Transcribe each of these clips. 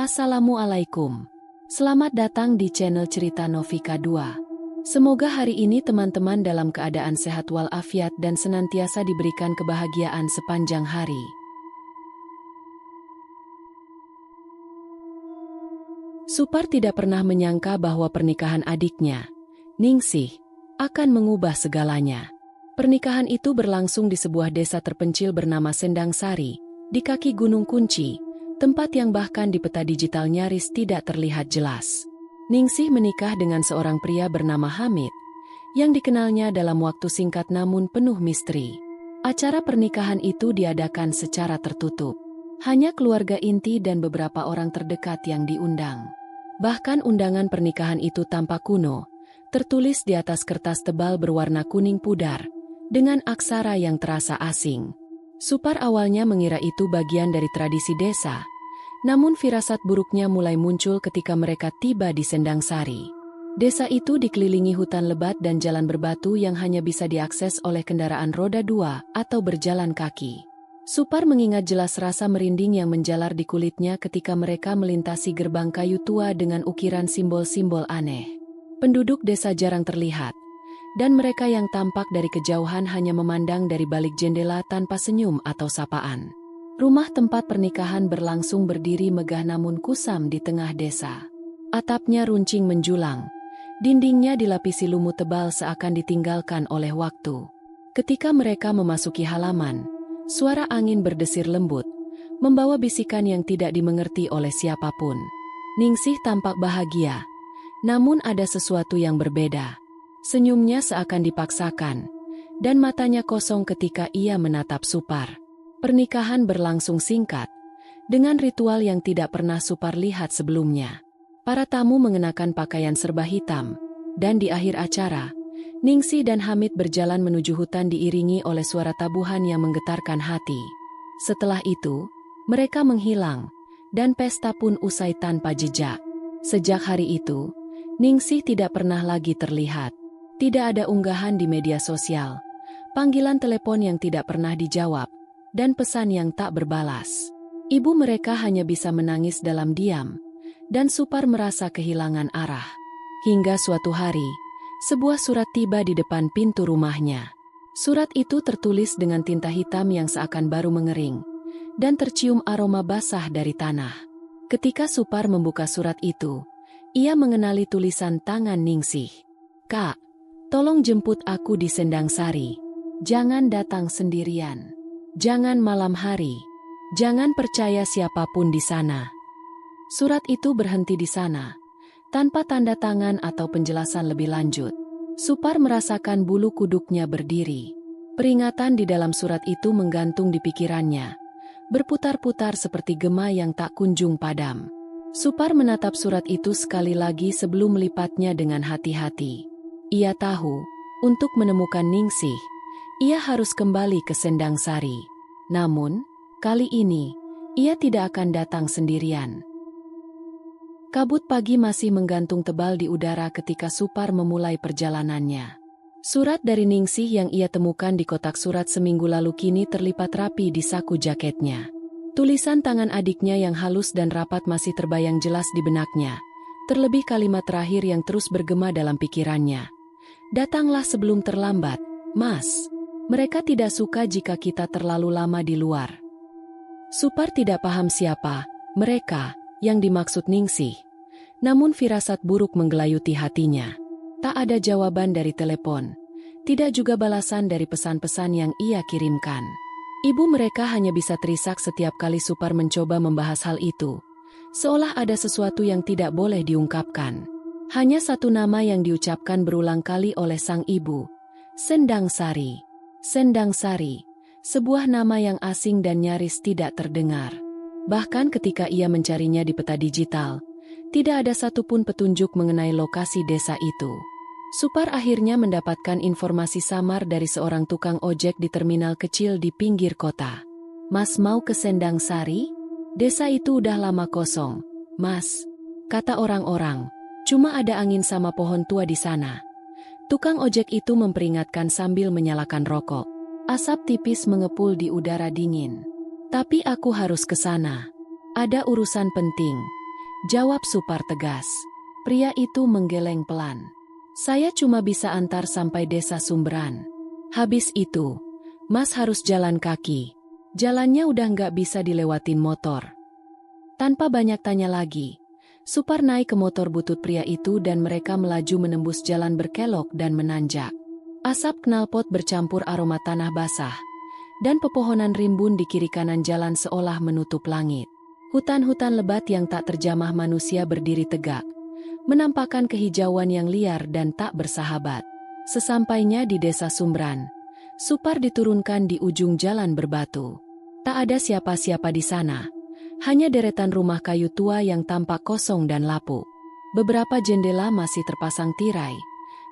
Assalamualaikum. Selamat datang di channel Cerita Novika 2. Semoga hari ini teman-teman dalam keadaan sehat walafiat dan senantiasa diberikan kebahagiaan sepanjang hari. Supar tidak pernah menyangka bahwa pernikahan adiknya, Ningsih, akan mengubah segalanya. Pernikahan itu berlangsung di sebuah desa terpencil bernama Sendang Sari, di kaki Gunung Kunci, tempat yang bahkan di peta digital nyaris tidak terlihat jelas. Ningsih menikah dengan seorang pria bernama Hamid, yang dikenalnya dalam waktu singkat namun penuh misteri. Acara pernikahan itu diadakan secara tertutup. Hanya keluarga inti dan beberapa orang terdekat yang diundang. Bahkan undangan pernikahan itu tampak kuno, tertulis di atas kertas tebal berwarna kuning pudar, dengan aksara yang terasa asing. Supar awalnya mengira itu bagian dari tradisi desa, namun firasat buruknya mulai muncul ketika mereka tiba di Sendang Sari. Desa itu dikelilingi hutan lebat dan jalan berbatu yang hanya bisa diakses oleh kendaraan roda 2 atau berjalan kaki. Supar mengingat jelas rasa merinding yang menjalar di kulitnya ketika mereka melintasi gerbang kayu tua dengan ukiran simbol-simbol aneh. Penduduk desa jarang terlihat, dan mereka yang tampak dari kejauhan hanya memandang dari balik jendela tanpa senyum atau sapaan. Rumah tempat pernikahan berlangsung berdiri megah namun kusam di tengah desa. Atapnya runcing menjulang, dindingnya dilapisi lumut tebal seakan ditinggalkan oleh waktu. Ketika mereka memasuki halaman, suara angin berdesir lembut, membawa bisikan yang tidak dimengerti oleh siapapun. Ningsih tampak bahagia, namun ada sesuatu yang berbeda. Senyumnya seakan dipaksakan, dan matanya kosong ketika ia menatap Supar. Pernikahan berlangsung singkat, dengan ritual yang tidak pernah Supar lihat sebelumnya. Para tamu mengenakan pakaian serba hitam, dan di akhir acara, Ningsih dan Hamid berjalan menuju hutan diiringi oleh suara tabuhan yang menggetarkan hati. Setelah itu, mereka menghilang, dan pesta pun usai tanpa jejak. Sejak hari itu, Ningsih tidak pernah lagi terlihat. Tidak ada unggahan di media sosial, panggilan telepon yang tidak pernah dijawab, dan pesan yang tak berbalas. Ibu mereka hanya bisa menangis dalam diam, dan Supar merasa kehilangan arah. Hingga suatu hari, sebuah surat tiba di depan pintu rumahnya. Surat itu tertulis dengan tinta hitam yang seakan baru mengering, dan tercium aroma basah dari tanah. Ketika Supar membuka surat itu, ia mengenali tulisan tangan Ningsih. "Kak, tolong jemput aku di Sendang Sari. Jangan datang sendirian. Jangan malam hari. Jangan percaya siapapun di sana." Surat itu berhenti di sana, tanpa tanda tangan atau penjelasan lebih lanjut. Supar merasakan bulu kuduknya berdiri. Peringatan di dalam surat itu menggantung di pikirannya, berputar-putar seperti gema yang tak kunjung padam. Supar menatap surat itu sekali lagi sebelum melipatnya dengan hati-hati. Ia tahu, untuk menemukan Ningsih, ia harus kembali ke Sendang Sari. Namun, kali ini, ia tidak akan datang sendirian. Kabut pagi masih menggantung tebal di udara ketika Supar memulai perjalanannya. Surat dari Ningsih yang ia temukan di kotak surat seminggu lalu kini terlipat rapi di saku jaketnya. Tulisan tangan adiknya yang halus dan rapat masih terbayang jelas di benaknya, terlebih kalimat terakhir yang terus bergema dalam pikirannya. "Datanglah sebelum terlambat, Mas. Mereka tidak suka jika kita terlalu lama di luar." Supar tidak paham siapa mereka yang dimaksud Ningsih, namun firasat buruk menggelayuti hatinya. Tak ada jawaban dari telepon, tidak juga balasan dari pesan-pesan yang ia kirimkan. Ibu mereka hanya bisa terisak setiap kali Supar mencoba membahas hal itu, seolah ada sesuatu yang tidak boleh diungkapkan. Hanya satu nama yang diucapkan berulang kali oleh sang ibu, Sendang Sari. Sendang Sari, sebuah nama yang asing dan nyaris tidak terdengar. Bahkan ketika ia mencarinya di peta digital, tidak ada satupun petunjuk mengenai lokasi desa itu. Supar akhirnya mendapatkan informasi samar dari seorang tukang ojek di terminal kecil di pinggir kota. "Mas mau ke Sendang Sari? Desa itu udah lama kosong, Mas," kata orang-orang. "Cuma ada angin sama pohon tua di sana." Tukang ojek itu memperingatkan sambil menyalakan rokok. Asap tipis mengepul di udara dingin. "Tapi aku harus ke sana. Ada urusan penting. Jawab Supar tegas. Pria itu menggeleng pelan. Saya cuma bisa antar sampai desa Sumberan. Habis itu, Mas harus jalan kaki. Jalannya udah nggak bisa dilewatin motor. Tanpa banyak tanya lagi, Supar naik ke motor butut pria itu dan mereka melaju menembus jalan berkelok dan menanjak. Asap knalpot bercampur aroma tanah basah, dan pepohonan rimbun di kiri kanan jalan seolah menutup langit. Hutan-hutan lebat yang tak terjamah manusia berdiri tegak, menampakkan kehijauan yang liar dan tak bersahabat. Sesampainya di desa Sumberan, Supar diturunkan di ujung jalan berbatu. Tak ada siapa-siapa di sana. Hanya deretan rumah kayu tua yang tampak kosong dan lapuk. Beberapa jendela masih terpasang tirai,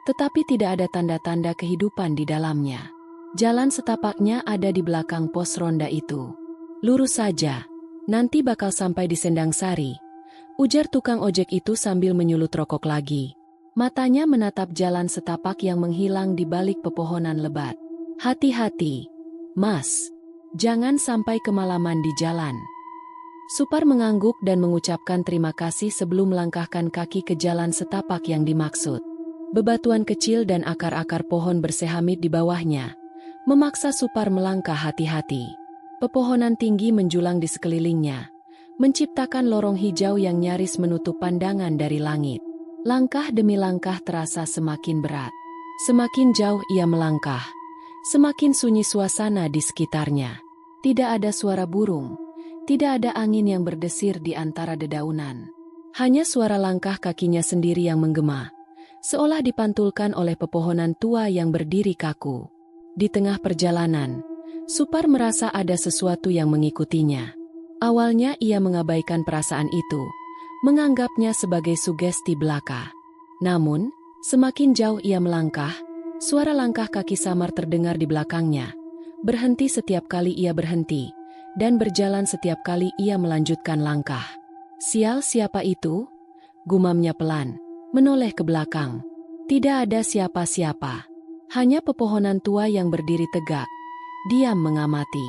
tetapi tidak ada tanda-tanda kehidupan di dalamnya. Jalan setapaknya ada di belakang pos ronda itu. Lurus saja, nanti bakal sampai di Sendang Sari, ujar tukang ojek itu sambil menyulut rokok lagi. Matanya menatap jalan setapak yang menghilang di balik pepohonan lebat. Hati-hati, Mas. Jangan sampai kemalaman di jalan. Supar mengangguk dan mengucapkan terima kasih sebelum melangkahkan kaki ke jalan setapak yang dimaksud. Bebatuan kecil dan akar-akar pohon bersehamit di bawahnya, memaksa Supar melangkah hati-hati. Pepohonan tinggi menjulang di sekelilingnya, menciptakan lorong hijau yang nyaris menutup pandangan dari langit. Langkah demi langkah terasa semakin berat. Semakin jauh ia melangkah, semakin sunyi suasana di sekitarnya. Tidak ada suara burung. Tidak ada angin yang berdesir di antara dedaunan. Hanya suara langkah kakinya sendiri yang menggema, seolah dipantulkan oleh pepohonan tua yang berdiri kaku. Di tengah perjalanan, Supar merasa ada sesuatu yang mengikutinya. Awalnya ia mengabaikan perasaan itu, menganggapnya sebagai sugesti belaka. Namun, semakin jauh ia melangkah, suara langkah kaki samar terdengar di belakangnya. Berhenti setiap kali ia berhenti, dan berjalan setiap kali ia melanjutkan langkah. Sial, siapa itu? Gumamnya pelan, menoleh ke belakang. Tidak ada siapa-siapa. Hanya pepohonan tua yang berdiri tegak, diam mengamati.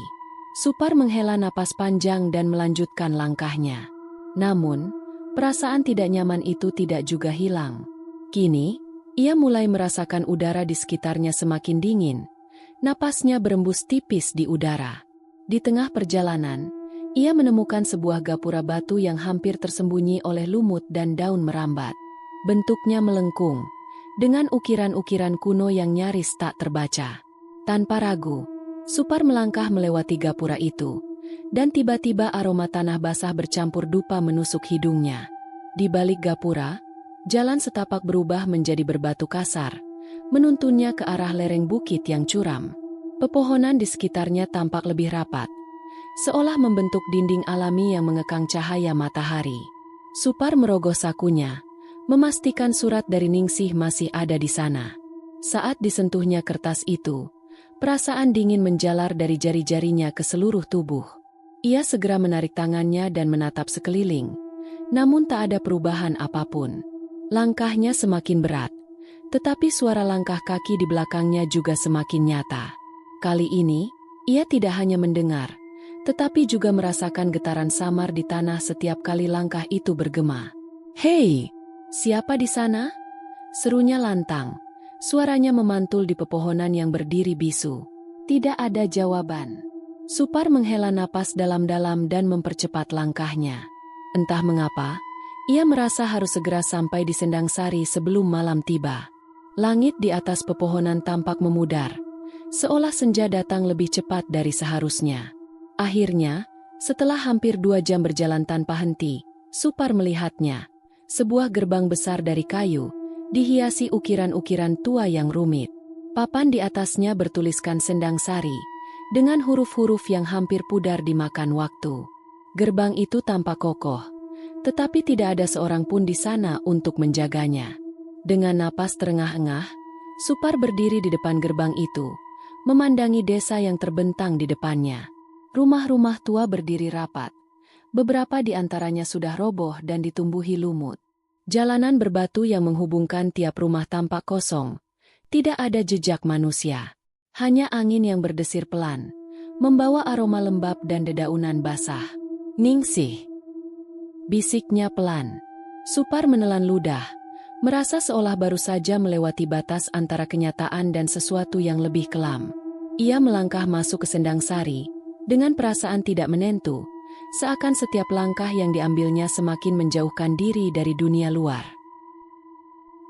Supar menghela napas panjang dan melanjutkan langkahnya. Namun, perasaan tidak nyaman itu tidak juga hilang. Kini, ia mulai merasakan udara di sekitarnya semakin dingin. Napasnya berembus tipis di udara. Di tengah perjalanan, ia menemukan sebuah gapura batu yang hampir tersembunyi oleh lumut dan daun merambat. Bentuknya melengkung, dengan ukiran-ukiran kuno yang nyaris tak terbaca. Tanpa ragu, Supar melangkah melewati gapura itu, dan tiba-tiba aroma tanah basah bercampur dupa menusuk hidungnya. Di balik gapura, jalan setapak berubah menjadi berbatu kasar, menuntunnya ke arah lereng bukit yang curam. Pepohonan di sekitarnya tampak lebih rapat, seolah membentuk dinding alami yang mengekang cahaya matahari. Supar merogoh sakunya, memastikan surat dari Ningsih masih ada di sana. Saat disentuhnya kertas itu, perasaan dingin menjalar dari jari-jarinya ke seluruh tubuh. Ia segera menarik tangannya dan menatap sekeliling, namun tak ada perubahan apapun. Langkahnya semakin berat, tetapi suara langkah kaki di belakangnya juga semakin nyata. Kali ini, ia tidak hanya mendengar, tetapi juga merasakan getaran samar di tanah setiap kali langkah itu bergema. "Hei, siapa di sana?" serunya lantang. Suaranya memantul di pepohonan yang berdiri bisu. Tidak ada jawaban. Supar menghela napas dalam-dalam dan mempercepat langkahnya. Entah mengapa, ia merasa harus segera sampai di Sendang Sari sebelum malam tiba. Langit di atas pepohonan tampak memudar, seolah senja datang lebih cepat dari seharusnya. Akhirnya, setelah hampir 2 jam berjalan tanpa henti, Supar melihatnya. Sebuah gerbang besar dari kayu, dihiasi ukiran-ukiran tua yang rumit. Papan di atasnya bertuliskan Sendang Sari, dengan huruf-huruf yang hampir pudar dimakan waktu. Gerbang itu tampak kokoh, tetapi tidak ada seorang pun di sana untuk menjaganya. Dengan napas terengah-engah, Supar berdiri di depan gerbang itu, memandangi desa yang terbentang di depannya. Rumah-rumah tua berdiri rapat. Beberapa di antaranya sudah roboh dan ditumbuhi lumut. Jalanan berbatu yang menghubungkan tiap rumah tampak kosong. Tidak ada jejak manusia. Hanya angin yang berdesir pelan, membawa aroma lembab dan dedaunan basah. "Ningsih." bisiknya pelan. Supar menelan ludah, merasa seolah baru saja melewati batas antara kenyataan dan sesuatu yang lebih kelam. Ia melangkah masuk ke Sendang Sari, dengan perasaan tidak menentu, seakan setiap langkah yang diambilnya semakin menjauhkan diri dari dunia luar.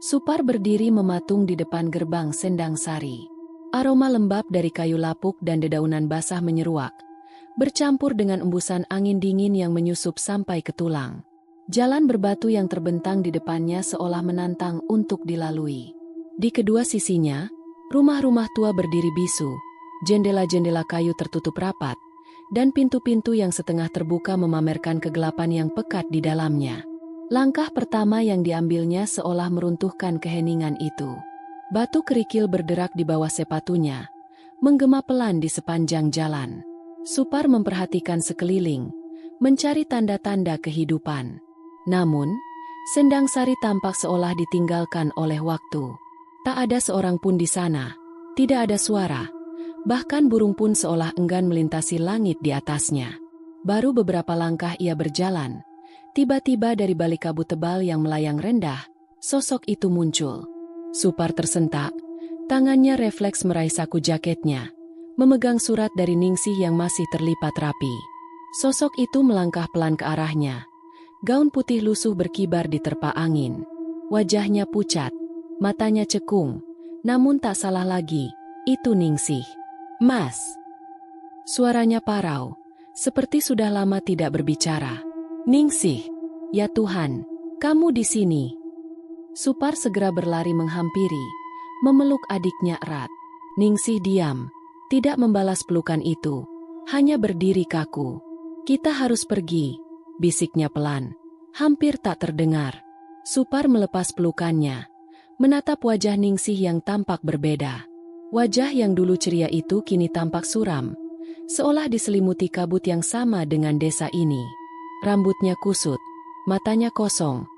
Supar berdiri mematung di depan gerbang Sendang Sari. Aroma lembab dari kayu lapuk dan dedaunan basah menyeruak, bercampur dengan embusan angin dingin yang menyusup sampai ke tulang. Jalan berbatu yang terbentang di depannya seolah menantang untuk dilalui. Di kedua sisinya, rumah-rumah tua berdiri bisu, jendela-jendela kayu tertutup rapat, dan pintu-pintu yang setengah terbuka memamerkan kegelapan yang pekat di dalamnya. Langkah pertama yang diambilnya seolah meruntuhkan keheningan itu. Batu kerikil berderak di bawah sepatunya, menggema pelan di sepanjang jalan. Supar memperhatikan sekeliling, mencari tanda-tanda kehidupan. Namun, Sendang Sari tampak seolah ditinggalkan oleh waktu. Tak ada seorang pun di sana, tidak ada suara, bahkan burung pun seolah enggan melintasi langit di atasnya. Baru beberapa langkah ia berjalan, tiba-tiba dari balik kabut tebal yang melayang rendah, sosok itu muncul. Supar tersentak, tangannya refleks meraih saku jaketnya, memegang surat dari Ningsih yang masih terlipat rapi. Sosok itu melangkah pelan ke arahnya. Gaun putih lusuh berkibar di terpa angin. Wajahnya pucat, matanya cekung, namun tak salah lagi, itu Ningsih. "Mas!" Suaranya parau, seperti sudah lama tidak berbicara. "Ningsih, ya Tuhan, kamu di sini." Supar segera berlari menghampiri, memeluk adiknya erat. Ningsih diam, tidak membalas pelukan itu, hanya berdiri kaku. "Kita harus pergi," bisiknya pelan, hampir tak terdengar. Supar melepas pelukannya, menatap wajah Ningsih yang tampak berbeda. Wajah yang dulu ceria itu kini tampak suram, seolah diselimuti kabut yang sama dengan desa ini. Rambutnya kusut, matanya kosong,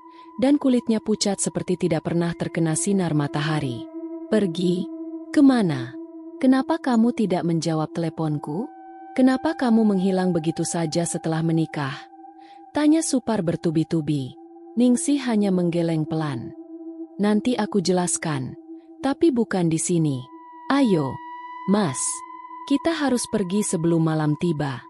dan kulitnya pucat seperti tidak pernah terkena sinar matahari. "Pergi? Kemana? Kenapa kamu tidak menjawab teleponku? Kenapa kamu menghilang begitu saja setelah menikah?" Tanya Supar bertubi-tubi. Ningsih hanya menggeleng pelan. "Nanti aku jelaskan, tapi bukan di sini. Ayo, Mas, kita harus pergi sebelum malam tiba."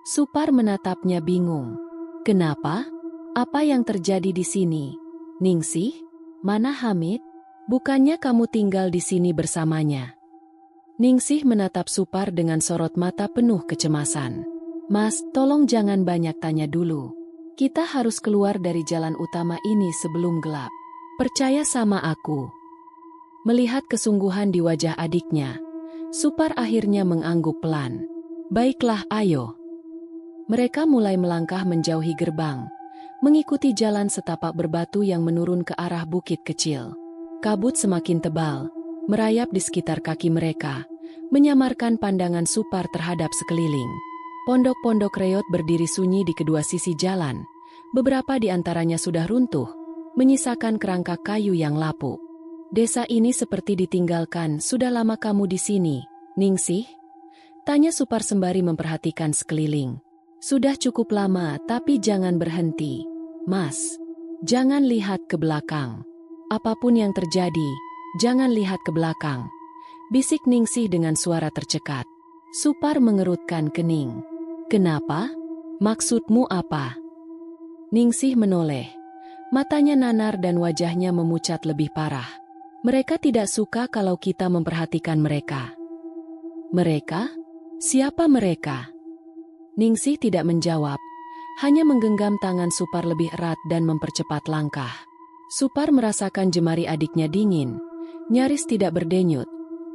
Supar menatapnya bingung. "Kenapa? Apa yang terjadi di sini? Ningsih? Mana Hamid? Bukannya kamu tinggal di sini bersamanya?" Ningsih menatap Supar dengan sorot mata penuh kecemasan. "Mas, tolong jangan banyak tanya dulu. Kita harus keluar dari jalan utama ini sebelum gelap. Percaya sama aku." Melihat kesungguhan di wajah adiknya, Supar akhirnya mengangguk pelan. "Baiklah, ayo." Mereka mulai melangkah menjauhi gerbang, mengikuti jalan setapak berbatu yang menurun ke arah bukit kecil. Kabut semakin tebal, merayap di sekitar kaki mereka, menyamarkan pandangan Supar terhadap sekeliling. Pondok-pondok reot berdiri sunyi di kedua sisi jalan, beberapa di antaranya sudah runtuh, menyisakan kerangka kayu yang lapuk. "Desa ini seperti ditinggalkan. Sudah lama kamu di sini, Ningsih?" Tanya Supar sembari memperhatikan sekeliling. "Sudah cukup lama, tapi jangan berhenti, Mas. Jangan lihat ke belakang. Apapun yang terjadi, jangan lihat ke belakang," bisik Ningsih dengan suara tercekat. Supar mengerutkan kening. "Kenapa? Maksudmu apa?" Ningsih menoleh. Matanya nanar dan wajahnya memucat lebih parah. "Mereka tidak suka kalau kita memperhatikan mereka." "Mereka? Siapa mereka?" Ningsih tidak menjawab, hanya menggenggam tangan Supar lebih erat dan mempercepat langkah. Supar merasakan jemari adiknya dingin, nyaris tidak berdenyut,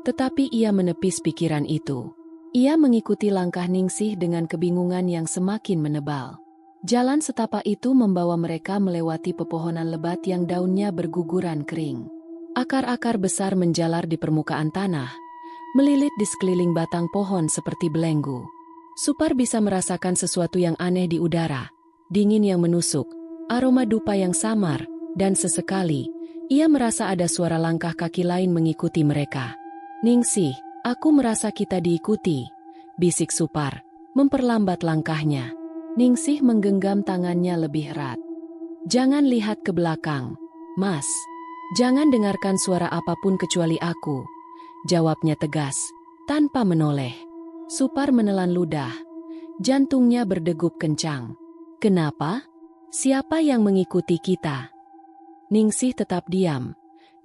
tetapi ia menepis pikiran itu. Ia mengikuti langkah Ningsih dengan kebingungan yang semakin menebal. Jalan setapak itu membawa mereka melewati pepohonan lebat yang daunnya berguguran kering. Akar-akar besar menjalar di permukaan tanah, melilit di sekeliling batang pohon seperti belenggu. Supar bisa merasakan sesuatu yang aneh di udara, dingin yang menusuk, aroma dupa yang samar, dan sesekali, ia merasa ada suara langkah kaki lain mengikuti mereka. "Ningsih, aku merasa kita diikuti," bisik Supar, memperlambat langkahnya. Ningsih menggenggam tangannya lebih erat. Jangan lihat ke belakang, Mas. Jangan dengarkan suara apapun kecuali aku, jawabnya tegas, tanpa menoleh. Supar menelan ludah. Jantungnya berdegup kencang. Kenapa? Siapa yang mengikuti kita? Ningsih tetap diam,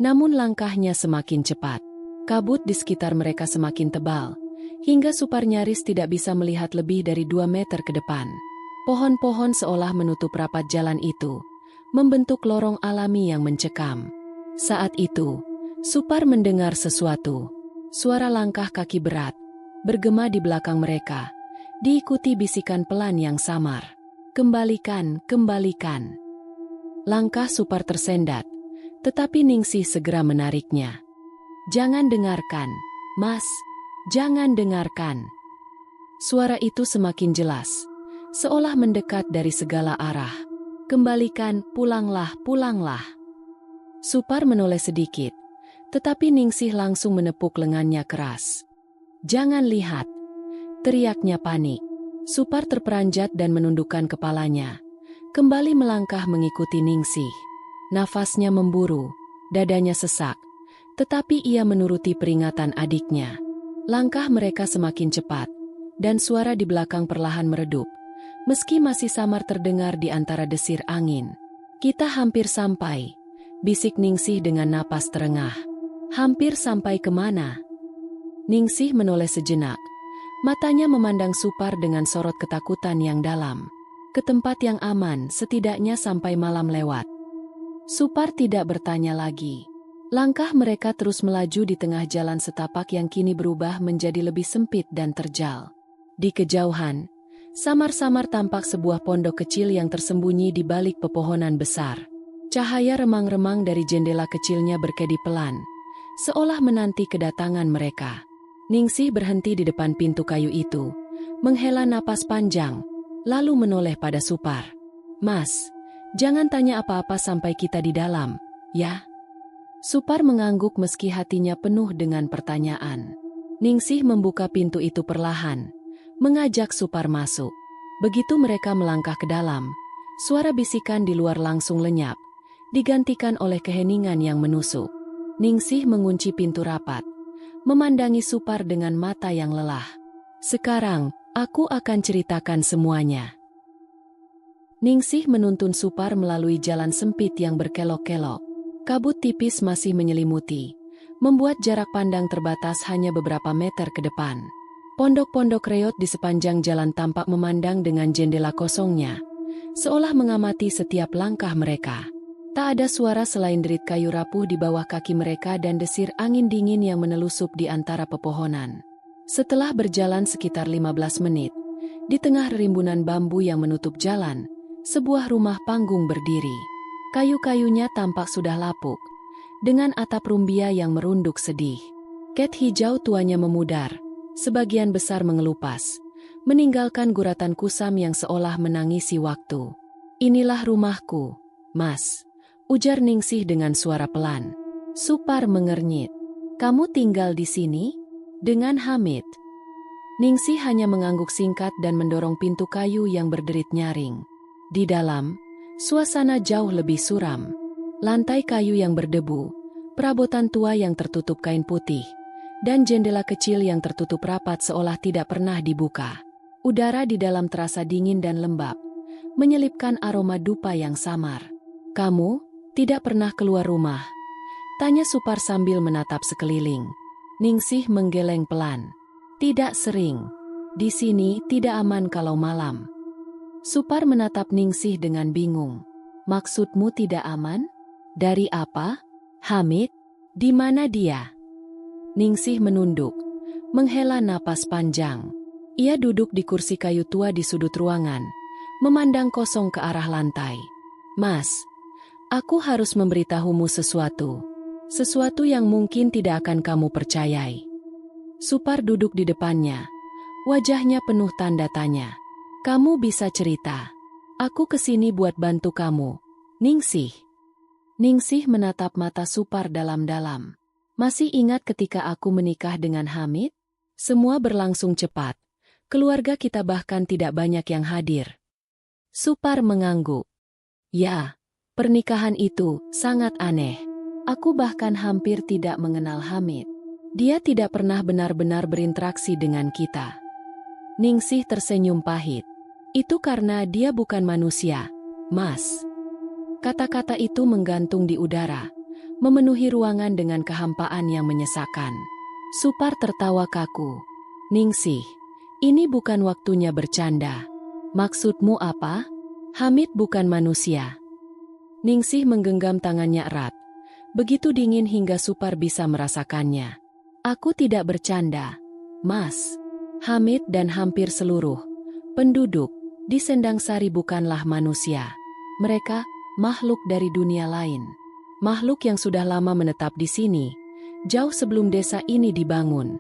namun langkahnya semakin cepat. Kabut di sekitar mereka semakin tebal, hingga Supar nyaris tidak bisa melihat lebih dari 2 meter ke depan. Pohon-pohon seolah menutup rapat jalan itu, membentuk lorong alami yang mencekam. Saat itu, Supar mendengar sesuatu. Suara langkah kaki berat, bergema di belakang mereka, diikuti bisikan pelan yang samar. Kembalikan, kembalikan. Langkah Supar tersendat, tetapi Ningsih segera menariknya. Jangan dengarkan, Mas. Jangan dengarkan. Suara itu semakin jelas, seolah mendekat dari segala arah. Kembalikan, pulanglah, pulanglah. Supar menoleh sedikit, tetapi Ningsih langsung menepuk lengannya keras. Jangan lihat, teriaknya panik. Supar terperanjat dan menundukkan kepalanya, kembali melangkah mengikuti Ningsih. Nafasnya memburu, dadanya sesak, tetapi ia menuruti peringatan adiknya. Langkah mereka semakin cepat, dan suara di belakang perlahan meredup, meski masih samar terdengar di antara desir angin. Kita hampir sampai, bisik Ningsih dengan napas terengah. Hampir sampai kemana? Ningsih menoleh sejenak, matanya memandang Supar dengan sorot ketakutan yang dalam. Ke tempat yang aman setidaknya sampai malam lewat. Supar tidak bertanya lagi. Langkah mereka terus melaju di tengah jalan setapak yang kini berubah menjadi lebih sempit dan terjal. Di kejauhan, samar-samar tampak sebuah pondok kecil yang tersembunyi di balik pepohonan besar. Cahaya remang-remang dari jendela kecilnya berkedip pelan, seolah menanti kedatangan mereka. Ningsih berhenti di depan pintu kayu itu, menghela napas panjang, lalu menoleh pada Supar. Mas, jangan tanya apa-apa sampai kita di dalam, ya? Supar mengangguk meski hatinya penuh dengan pertanyaan. Ningsih membuka pintu itu perlahan, mengajak Supar masuk. Begitu mereka melangkah ke dalam, suara bisikan di luar langsung lenyap, digantikan oleh keheningan yang menusuk. Ningsih mengunci pintu rapat, memandangi Supar dengan mata yang lelah. Sekarang, aku akan ceritakan semuanya. Ningsih menuntun Supar melalui jalan sempit yang berkelok-kelok. Kabut tipis masih menyelimuti, membuat jarak pandang terbatas hanya beberapa meter ke depan. Pondok-pondok reot di sepanjang jalan tampak memandang dengan jendela kosongnya, seolah mengamati setiap langkah mereka. Tak ada suara selain derit kayu rapuh di bawah kaki mereka dan desir angin dingin yang menelusup di antara pepohonan. Setelah berjalan sekitar 15 menit, di tengah rimbunan bambu yang menutup jalan, sebuah rumah panggung berdiri. Kayu-kayunya tampak sudah lapuk, dengan atap rumbia yang merunduk sedih. Ket hijau tuanya memudar, sebagian besar mengelupas, meninggalkan guratan kusam yang seolah menangisi waktu. Inilah rumahku, Mas, ujar Ningsih dengan suara pelan. Supar mengernyit. Kamu tinggal di sini? Dengan Hamid. Ningsih hanya mengangguk singkat dan mendorong pintu kayu yang berderit nyaring. Di dalam, suasana jauh lebih suram. Lantai kayu yang berdebu, perabotan tua yang tertutup kain putih, dan jendela kecil yang tertutup rapat seolah tidak pernah dibuka. Udara di dalam terasa dingin dan lembab, menyelipkan aroma dupa yang samar. Kamu tidak pernah keluar rumah? Tanya Supar sambil menatap sekeliling. Ningsih menggeleng pelan. Tidak sering. Di sini tidak aman kalau malam. Supar menatap Ningsih dengan bingung. Maksudmu tidak aman? Dari apa? Hamid? Di mana dia? Ningsih menunduk, menghela napas panjang. Ia duduk di kursi kayu tua di sudut ruangan, memandang kosong ke arah lantai. Mas, aku harus memberitahumu sesuatu. Sesuatu yang mungkin tidak akan kamu percayai. Supar duduk di depannya, wajahnya penuh tanda tanya. Kamu bisa cerita. Aku kesini buat bantu kamu, Ningsih. Ningsih menatap mata Supar dalam-dalam. Masih ingat ketika aku menikah dengan Hamid? Semua berlangsung cepat. Keluarga kita bahkan tidak banyak yang hadir. Supar mengangguk. Ya, pernikahan itu sangat aneh. Aku bahkan hampir tidak mengenal Hamid. Dia tidak pernah benar-benar berinteraksi dengan kita. Ningsih tersenyum pahit. Itu karena dia bukan manusia, Mas. Kata-kata itu menggantung di udara, memenuhi ruangan dengan kehampaan yang menyesakan. Supar tertawa kaku. Ningsih, ini bukan waktunya bercanda. Maksudmu apa? Hamid bukan manusia. Ningsih menggenggam tangannya erat. Begitu dingin hingga Supar bisa merasakannya. Aku tidak bercanda, Mas. Hamid dan hampir seluruh penduduk di Sendangsari bukanlah manusia. Mereka makhluk dari dunia lain. Makhluk yang sudah lama menetap di sini, jauh sebelum desa ini dibangun.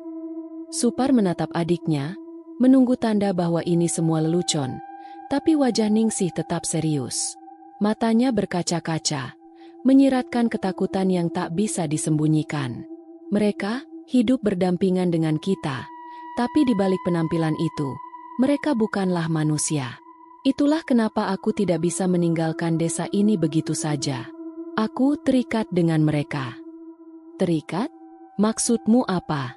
Supar menatap adiknya, menunggu tanda bahwa ini semua lelucon, tapi wajah Ningsih tetap serius. Matanya berkaca-kaca, menyiratkan ketakutan yang tak bisa disembunyikan. Mereka hidup berdampingan dengan kita, tapi di balik penampilan itu, mereka bukanlah manusia. Itulah kenapa aku tidak bisa meninggalkan desa ini begitu saja. Aku terikat dengan mereka. Terikat? Maksudmu apa?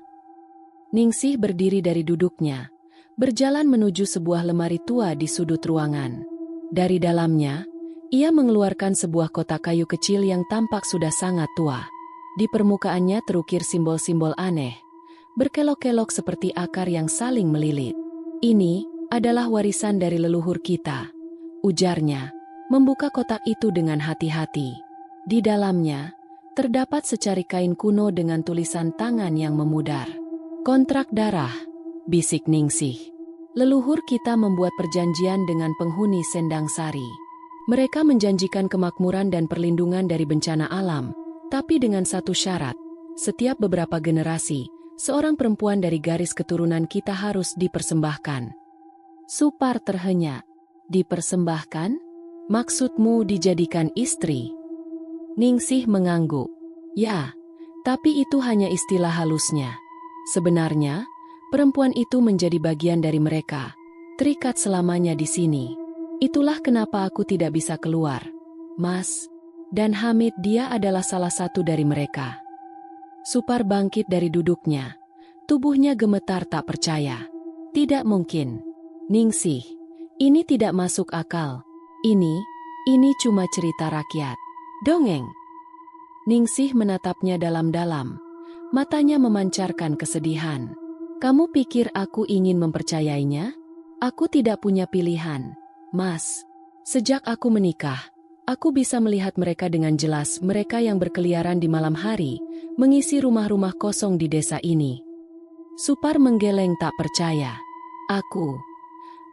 Ningsih berdiri dari duduknya, berjalan menuju sebuah lemari tua di sudut ruangan. Dari dalamnya, ia mengeluarkan sebuah kotak kayu kecil yang tampak sudah sangat tua. Di permukaannya terukir simbol-simbol aneh, berkelok-kelok seperti akar yang saling melilit. Ini adalah warisan dari leluhur kita, ujarnya, membuka kotak itu dengan hati-hati. Di dalamnya, terdapat secari kain kuno dengan tulisan tangan yang memudar. Kontrak darah, bisik Ningsih. Leluhur kita membuat perjanjian dengan penghuni Sendangsari. Mereka menjanjikan kemakmuran dan perlindungan dari bencana alam, tapi dengan satu syarat, setiap beberapa generasi, seorang perempuan dari garis keturunan kita harus dipersembahkan. Supar terhenyak. Dipersembahkan? Maksudmu dijadikan istri? Ningsih mengangguk. Ya, tapi itu hanya istilah halusnya. Sebenarnya, perempuan itu menjadi bagian dari mereka, terikat selamanya di sini. Itulah kenapa aku tidak bisa keluar, Mas. Dan Hamid dia adalah salah satu dari mereka. Supar bangkit dari duduknya. Tubuhnya gemetar tak percaya. Tidak mungkin. Ningsih, ini tidak masuk akal. Ini cuma cerita rakyat. Dongeng. Ningsih menatapnya dalam-dalam. Matanya memancarkan kesedihan. Kamu pikir aku ingin mempercayainya? Aku tidak punya pilihan, Mas. Sejak aku menikah, aku bisa melihat mereka dengan jelas, mereka yang berkeliaran di malam hari, mengisi rumah-rumah kosong di desa ini. Supar menggeleng tak percaya.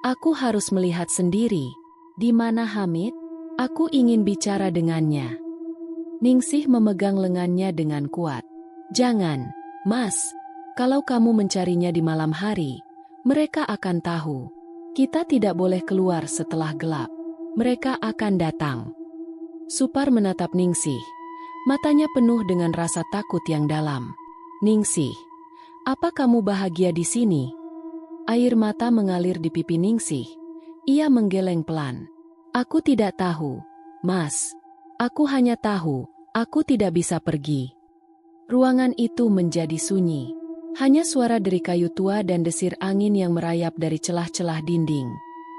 Aku harus melihat sendiri. Di mana Hamid? Aku ingin bicara dengannya. Ningsih memegang lengannya dengan kuat. Jangan, Mas. Kalau kamu mencarinya di malam hari, mereka akan tahu. Kita tidak boleh keluar setelah gelap. Mereka akan datang. Supar menatap Ningsih. Matanya penuh dengan rasa takut yang dalam. Ningsih, apa kamu bahagia di sini? Air mata mengalir di pipi Ningsih. Ia menggeleng pelan. Aku tidak tahu, Mas. Aku hanya tahu, aku tidak bisa pergi. Ruangan itu menjadi sunyi. Hanya suara deri kayu tua dan desir angin yang merayap dari celah-celah dinding.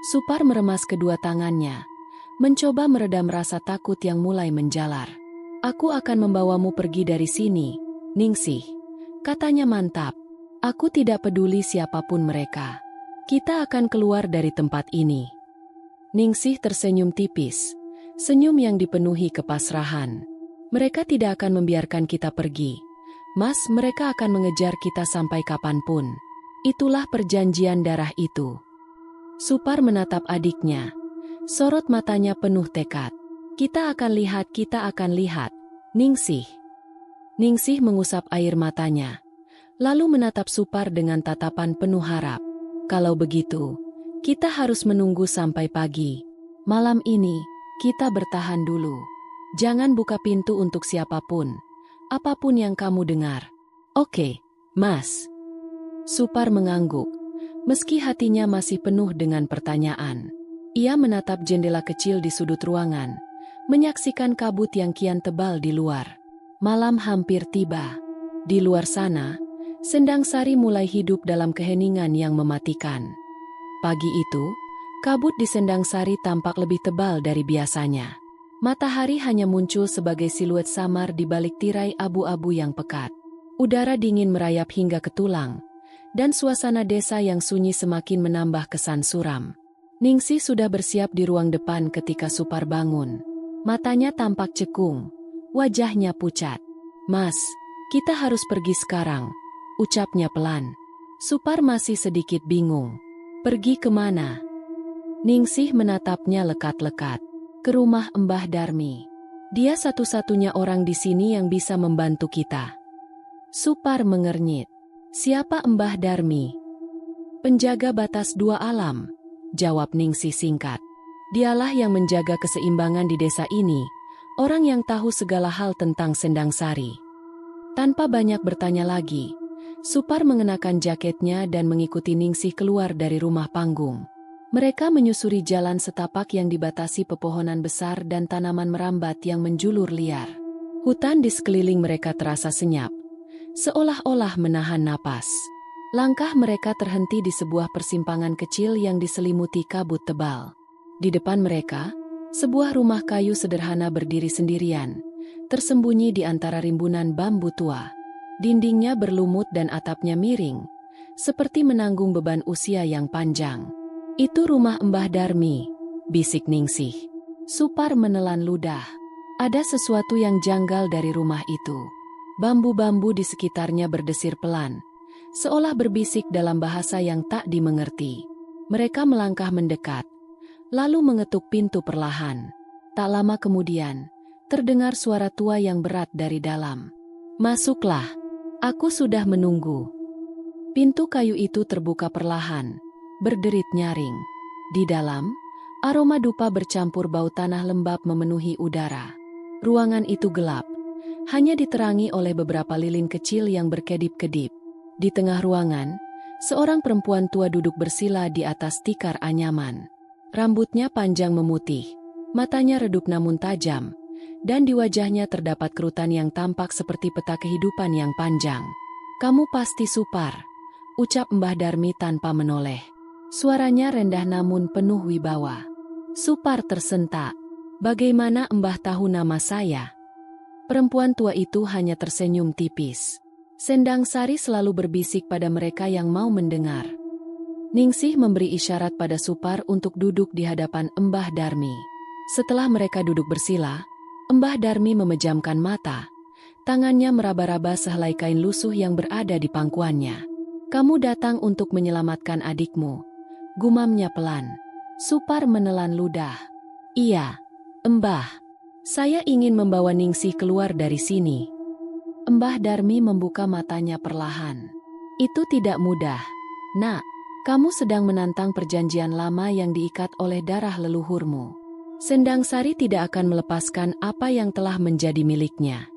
Supar meremas kedua tangannya, mencoba meredam rasa takut yang mulai menjalar. Aku akan membawamu pergi dari sini, Ningsih. Katanya mantap. Aku tidak peduli siapapun mereka. Kita akan keluar dari tempat ini. Ningsih tersenyum tipis, senyum yang dipenuhi kepasrahan. Mereka tidak akan membiarkan kita pergi. Mas, mereka akan mengejar kita sampai kapanpun. Itulah perjanjian darah itu. Supar menatap adiknya. Sorot matanya penuh tekad. Kita akan lihat, Ningsih. Ningsih mengusap air matanya, lalu menatap Supar dengan tatapan penuh harap. Kalau begitu, kita harus menunggu sampai pagi. Malam ini, kita bertahan dulu. Jangan buka pintu untuk siapapun. Apapun yang kamu dengar. Oke, Mas. Supar mengangguk, meski hatinya masih penuh dengan pertanyaan. Ia menatap jendela kecil di sudut ruangan, menyaksikan kabut yang kian tebal di luar. Malam hampir tiba. Di luar sana, Sendang Sari mulai hidup dalam keheningan yang mematikan. Pagi itu, kabut di Sendang Sari tampak lebih tebal dari biasanya. Matahari hanya muncul sebagai siluet samar di balik tirai abu-abu yang pekat. Udara dingin merayap hingga ke tulang, dan suasana desa yang sunyi semakin menambah kesan suram. Ningsih sudah bersiap di ruang depan ketika Supar bangun. Matanya tampak cekung, wajahnya pucat. "Mas, kita harus pergi sekarang," ucapnya pelan. Supar masih sedikit bingung. "Pergi kemana?" Ningsih menatapnya lekat-lekat. "Ke rumah Mbah Darmi. Dia satu-satunya orang di sini yang bisa membantu kita." Supar mengernyit. "Siapa Mbah Darmi?" "Penjaga batas dua alam," jawab Ningsih singkat. "Dialah yang menjaga keseimbangan di desa ini, orang yang tahu segala hal tentang Sendang Sari." Tanpa banyak bertanya lagi, Supar mengenakan jaketnya dan mengikuti Ningsih keluar dari rumah panggung. Mereka menyusuri jalan setapak yang dibatasi pepohonan besar dan tanaman merambat yang menjulur liar. Hutan di sekeliling mereka terasa senyap, seolah-olah menahan napas. Langkah mereka terhenti di sebuah persimpangan kecil yang diselimuti kabut tebal. Di depan mereka, sebuah rumah kayu sederhana berdiri sendirian, tersembunyi di antara rimbunan bambu tua. Dindingnya berlumut dan atapnya miring, seperti menanggung beban usia yang panjang. "Itu rumah Mbah Darmi," bisik Ningsih. Supar menelan ludah. Ada sesuatu yang janggal dari rumah itu. Bambu-bambu di sekitarnya berdesir pelan, seolah berbisik dalam bahasa yang tak dimengerti. Mereka melangkah mendekat, lalu mengetuk pintu perlahan. Tak lama kemudian, terdengar suara tua yang berat dari dalam. "Masuklah, aku sudah menunggu." Pintu kayu itu terbuka perlahan, berderit nyaring. Di dalam, aroma dupa bercampur bau tanah lembab memenuhi udara. Ruangan itu gelap, hanya diterangi oleh beberapa lilin kecil yang berkedip-kedip. Di tengah ruangan, seorang perempuan tua duduk bersila di atas tikar anyaman. Rambutnya panjang memutih, matanya redup namun tajam, dan di wajahnya terdapat kerutan yang tampak seperti peta kehidupan yang panjang. "Kamu pasti Supar," ucap Mbah Darmi tanpa menoleh. Suaranya rendah namun penuh wibawa. Supar tersentak. "Bagaimana Mbah tahu nama saya?" Perempuan tua itu hanya tersenyum tipis. Sendang Sari selalu berbisik pada mereka yang mau mendengar. Ningsih memberi isyarat pada Supar untuk duduk di hadapan Mbah Darmi. Setelah mereka duduk bersila, Mbah Darmi memejamkan mata. Tangannya meraba-raba sehelai kain lusuh yang berada di pangkuannya. "Kamu datang untuk menyelamatkan adikmu," gumamnya pelan. Supar menelan ludah. "Iya, Mbah. Saya ingin membawa Ningsih keluar dari sini." Mbah Darmi membuka matanya perlahan. "Itu tidak mudah, Nak. Kamu sedang menantang perjanjian lama yang diikat oleh darah leluhurmu. Sendang Sari tidak akan melepaskan apa yang telah menjadi miliknya."